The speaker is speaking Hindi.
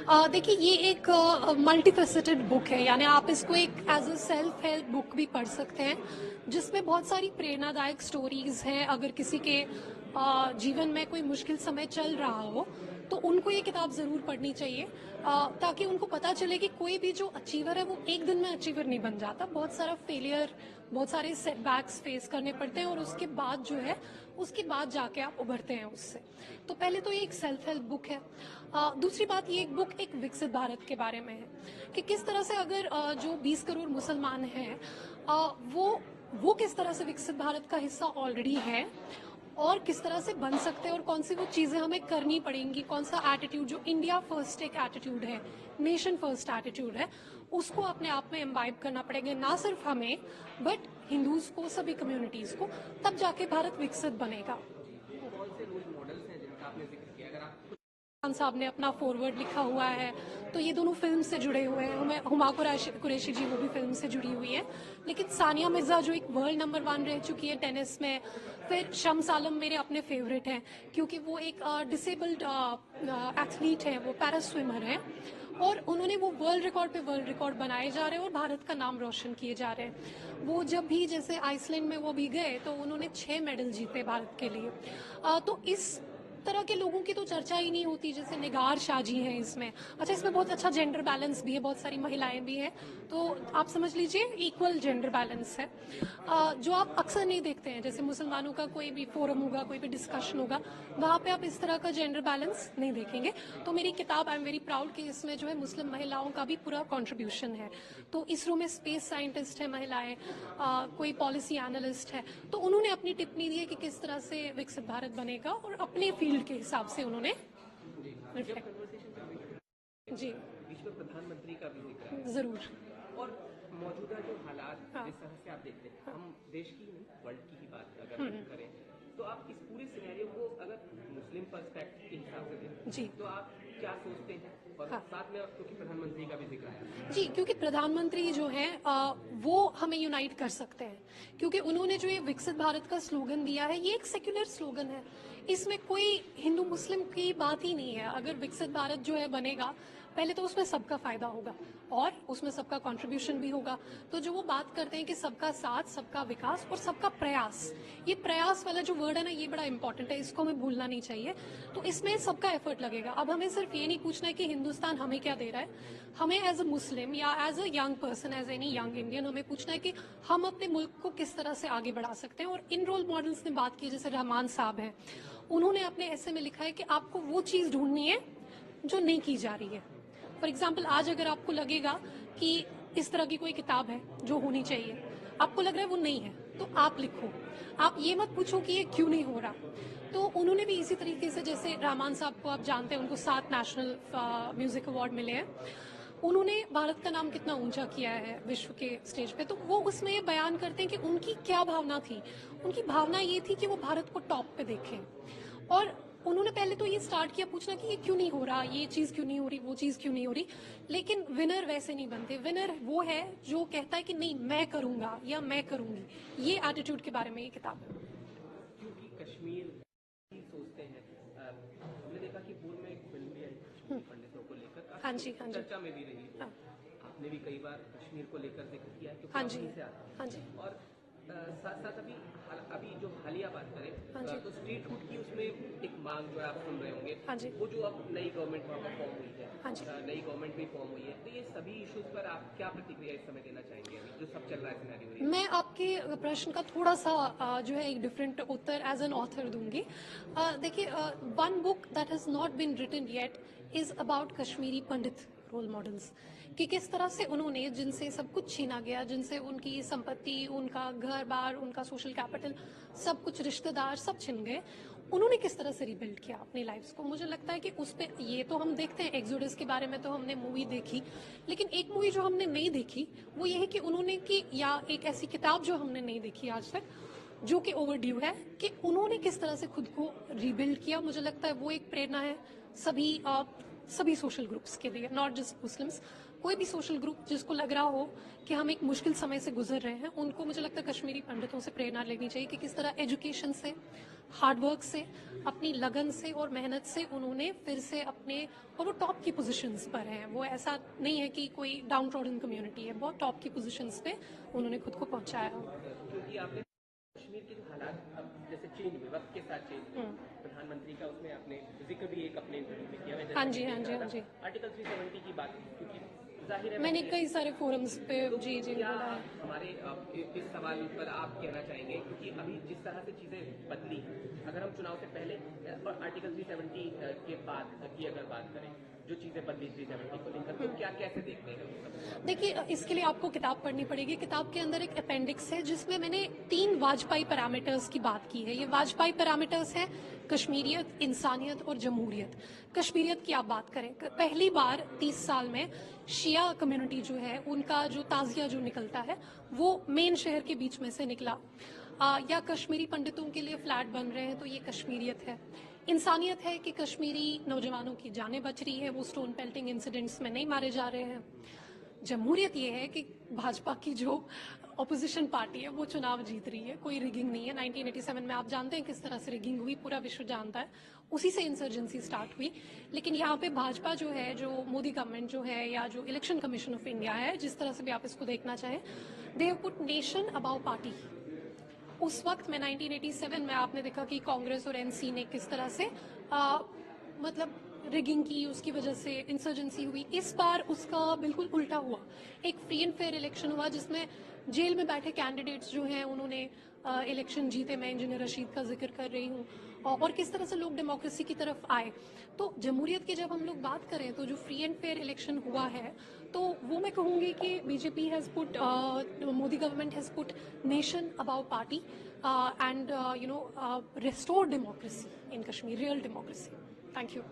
देखिए ये एक मल्टीफेसेटेड बुक है, यानी आप इसको एक as a self help book भी पढ़ सकते हैं, जिसमें बहुत सारी प्रेरणादायक स्टोरीज हैं। अगर किसी के जीवन में कोई मुश्किल समय चल रहा हो तो उनको ये किताब ज़रूर पढ़नी चाहिए, ताकि उनको पता चले कि कोई भी जो अचीवर है वो एक दिन में अचीवर नहीं बन जाता। बहुत सारा फेलियर, बहुत सारे सेटबैक्स फेस करने पड़ते हैं और उसके बाद जो है उसके बाद जाके आप उभरते हैं उससे। तो पहले तो ये एक सेल्फ हेल्प बुक है। दूसरी बात, ये एक बुक एक विकसित भारत के बारे में है कि किस तरह से अगर जो 20 करोड़ मुसलमान हैं वो किस तरह से विकसित भारत का हिस्सा ऑलरेडी है और किस तरह से बन सकते हैं और कौन सी वो चीज़ें हमें करनी पड़ेंगी, कौन सा एटीट्यूड जो इंडिया फर्स्ट एक एटीट्यूड है, नेशन फर्स्ट एटीट्यूड है, उसको अपने आप में एम्बाइब करना पड़ेगा, ना सिर्फ हमें बट हिंदूज को, सभी कम्युनिटीज़ को, तब जाके भारत विकसित बनेगा। कौन से रोल मॉडल्स हैं जिनका आपने जिक्र किया, अगर आप खान साहब ने अपना फॉरवर्ड लिखा हुआ है, तो ये दोनों फिल्म से जुड़े हुए हैं। हमें हुमा कुरैशी जी, वो भी फिल्म से जुड़ी हुई है। लेकिन सानिया मिर्जा जो एक वर्ल्ड नंबर 1 रह चुकी है टेनिस में, फिर शम्स आलम मेरे अपने फेवरेट हैं क्योंकि वो एक डिसेबल्ड एथलीट है, वो पैरा स्विमर है और उन्होंने वो वर्ल्ड रिकॉर्ड पे वर्ल्ड रिकॉर्ड बनाए जा रहे हैं और भारत का नाम रोशन किए जा रहे हैं। वो जब भी जैसे आइसलैंड में वो भी गए तो उन्होंने 6 मेडल जीते भारत के लिए। तो इस तरह के लोगों की तो चर्चा ही नहीं होती, जैसे निगार शाह जी हैं इसमें। अच्छा, इसमें बहुत अच्छा जेंडर बैलेंस भी है, बहुत सारी महिलाएं भी हैं, तो आप समझ लीजिए इक्वल जेंडर बैलेंस है, जो आप अक्सर नहीं देखते हैं। जैसे मुसलमानों का कोई भी फोरम होगा, कोई भी डिस्कशन होगा, वहाँ पे आप इस तरह का जेंडर बैलेंस नहीं देखेंगे। तो मेरी किताब, आई एम वेरी प्राउड कि इसमें जो है मुस्लिम महिलाओं का भी पूरा कॉन्ट्रीब्यूशन है। तो इसरो में स्पेस साइंटिस्ट है महिलाएं, कोई पॉलिसी एनालिस्ट है, तो उन्होंने अपनी टिप्पणी दी है कि किस तरह से विकसित भारत बनेगा और अपने फील्ड के हिसाब से उन्होंने रिफ्लेक्ट। जी, विश्व प्रधानमंत्री का भी जिक्र है जरूर। और मौजूदा जो हालात हाँ। जिस तरह से आप देखते हैं, हम देश की नहीं वर्ल्ड की ही बात अगर करें तो आप इस पूरे सिनेरियो को अगर मुस्लिम पर्सपेक्टिव के हिसाब से देखें जी, तो आप क्या सोचते हैं, और हाँ। साथ में क्योंकि प्रधानमंत्री का भी जिक्र है। जी, क्योंकि प्रधानमंत्री जो हैं वो हमें यूनाइट कर सकते हैं, क्योंकि उन्होंने जो ये विकसित भारत का स्लोगन दिया है, ये एक सेक्युलर स्लोगन है, इसमें कोई हिंदू मुस्लिम की बात ही नहीं है। अगर विकसित भारत जो है बनेगा, पहले तो उसमें सबका फायदा होगा और उसमें सबका कंट्रीब्यूशन भी होगा। तो जो वो बात करते हैं कि सबका साथ, सबका विकास और सबका प्रयास, ये प्रयास वाला जो वर्ड है ना, ये बड़ा इंपॉर्टेंट है, इसको हमें भूलना नहीं चाहिए। तो इसमें सबका एफर्ट लगेगा। अब हमें सिर्फ ये नहीं पूछना है कि हिंदुस्तान हमें क्या दे रहा है, हमें एज अ मुस्लिम या as a young person, as any young Indian, हमें पूछना है कि हम अपने मुल्क को किस तरह से आगे बढ़ा सकते हैं। और इन रोल मॉडल्स ने बात की, जैसे रहमान साहब हैं, उन्होंने अपने ऐसे में लिखा है कि आपको वो चीज़ ढूंढनी है जो नहीं की जा रही है। फॉर एग्जाम्पल, आज अगर आपको लगेगा कि इस तरह की कोई किताब है जो होनी चाहिए, आपको लग रहा है वो नहीं है, तो आप लिखो। आप ये मत पूछो कि ये क्यों नहीं हो रहा। तो उन्होंने भी इसी तरीके से, जैसे रहमान साहब को आप जानते हैं, उनको 7 नेशनल म्यूजिक अवार्ड मिले हैं, उन्होंने भारत का नाम कितना ऊंचा किया है विश्व के स्टेज पे। तो वो उसमें ये बयान करते हैं कि उनकी क्या भावना थी। उनकी भावना ये थी कि वो भारत को टॉप पे देखें और उन्होंने पहले तो ये स्टार्ट किया पूछना कि ये क्यों नहीं हो रहा, ये चीज़ क्यों नहीं हो रही, वो चीज़ क्यों नहीं हो रही। लेकिन विनर वैसे नहीं बनते। विनर वो है जो कहता है कि नहीं, मैं करूँगा या मैं करूँगी। ये एटीट्यूड के बारे में ये किताब है। क्योंकि कश्मीर ही सोचते हैं, हमने देखा कि पूर्व में एक फिल्म भी आई कश्मीरी पंडितों को लेकर, काफी हाँ जी, हाँ जी। चर्चा में भी रही। हाँ। आपने भी कई बार कश्मीर को लेकर जिक्र किया है क्योंकि हाँ आप जी, वहीं से आते हैं। हाँ जी। और साथ साथ अभी जो हालिया बात हाँ करें जी। तो स्ट्रीट फूड की उसमें एक मांग जो है आप सुन रहे होंगे, हाँ जी। वो जो अब नई गवर्नमेंट वहाँ पर फॉर्म हुई है, हाँ जी। नई गवर्नमेंट भी फॉर्म हुई है, तो ये सभी इश्यूज पर आप क्या प्रतिक्रिया इस समय देना चाहेंगे, अभी जो सब चल रहा है सिनेरियो? मैं आपके प्रश्न का थोड़ा सा जो है एक डिफरेंट उत्तर एज एन ऑथर दूंगी। देखिए, one book that has not been written yet is about Kashmiri Pandit role models, कि किस तरह से उन्होंने, जिनसे सब कुछ छीना गया, जिनसे उनकी संपत्ति, उनका घर बार, उनका सोशल कैपिटल, सब कुछ, रिश्तेदार सब छिन गए, उन्होंने किस तरह से रिबिल्ड किया अपनी लाइफ्स को। मुझे लगता है कि उस पे, ये तो हम देखते हैं, एक्सोडस के बारे में तो हमने मूवी देखी, लेकिन एक मूवी जो हमने नहीं देखी वो ये है कि उन्होंने की, या एक ऐसी किताब जो हमने नहीं देखी आज तक, जो कि ओवरड्यू है, कि उन्होंने किस तरह से खुद को रिबिल्ड किया। मुझे लगता है वो एक प्रेरणा है सभी सभी सोशल ग्रुप्स के लिए, नॉट जस्ट मुस्लिम्स। कोई भी सोशल ग्रुप जिसको लग रहा हो कि हम एक मुश्किल समय से गुजर रहे हैं, उनको मुझे लगता है कश्मीरी पंडितों से प्रेरणा लेनी चाहिए कि किस तरह एजुकेशन से, हार्डवर्क से, अपनी लगन से और मेहनत से उन्होंने फिर से अपने, और वो टॉप की पोजीशंस पर हैं। वो ऐसा नहीं है कि कोई डाउन ट्रॉडन कम्युनिटी है, बहुत टॉप की पोजीशंस पे उन्होंने खुद को पहुंचाया। क्योंकि आपने कश्मीर के जो हालात अब जैसे चेंज हुए, वक्त के साथ चेंज हुए, प्रधानमंत्री का उसमें आपने जिक्र भी एक अपने इंटरव्यू में किया है। हाँ जी, हाँ जी, हाँ जी। आर्टिकल 370 की बात, क्योंकि जाहिर है मैंने कई सारे फोरम्स पे जी जी क्या बोला है। हमारे इस सवाल पर आप कहना चाहेंगे, क्योंकि अभी जिस तरह से चीजें बदली हैं, अगर हम चुनाव से पहले और आर्टिकल 370 के बाद की अगर बात करें, जो चीजें बदली 370 को लेकर, तो क्या कैसे देखते हैं उन सबको? देखिए, इसके लिए आपको किताब पढ़नी पड़ेगी। किताब के अंदर एक अपेंडिक्स है जिसमें मैंने 3 वाजपेयी पैरामीटर्स की बात की है। ये वाजपेयी पैरामीटर्स हैं कश्मीरियत, इंसानियत और जमहूरियत। कश्मीरियत की आप बात करें, पहली बार 30 साल में शिया कम्युनिटी जो है उनका जो ताजिया जो निकलता है वो मेन शहर के बीच में से निकला। या कश्मीरी पंडितों के लिए फ्लैट बन रहे हैं, तो ये कश्मीरियत है। इंसानियत है कि कश्मीरी नौजवानों की जानें बच रही है, वो स्टोन पेल्टिंग इंसिडेंट्स में नहीं मारे जा रहे हैं। जमहूरियत ये है कि भाजपा की जो ऑपोजिशन पार्टी है वो चुनाव जीत रही है, कोई रिगिंग नहीं है। 1987 में आप जानते हैं किस तरह से रिगिंग हुई, पूरा विश्व जानता है, उसी से इंसर्जेंसी स्टार्ट हुई। लेकिन यहाँ पे भाजपा जो है, जो मोदी गवर्नमेंट जो है, या जो इलेक्शन कमीशन ऑफ इंडिया है, जिस तरह से भी आप इसको देखना चाहें, they have put nation above party. उस वक्त में 1987 में आपने देखा कि कांग्रेस और एनसी ने किस तरह से मतलब रिगिंग की, उसकी वजह से इंसर्जेंसी हुई। इस बार उसका बिल्कुल उल्टा हुआ। एक फ्री एंड फेयर इलेक्शन हुआ जिसमें जेल में बैठे कैंडिडेट्स जो हैं उन्होंने इलेक्शन जीते। मैं इंजीनियर रशीद का जिक्र कर रही हूँ, और किस तरह से लोग डेमोक्रेसी की तरफ आए। तो जमहूरियत की जब हम लोग बात करें, तो जो फ्री एंड फेयर इलेक्शन हुआ है, तो वो मैं कहूँगी कि BJP has put, Modi government has put nation above party and restore democracy in Kashmir, real democracy. Thank you.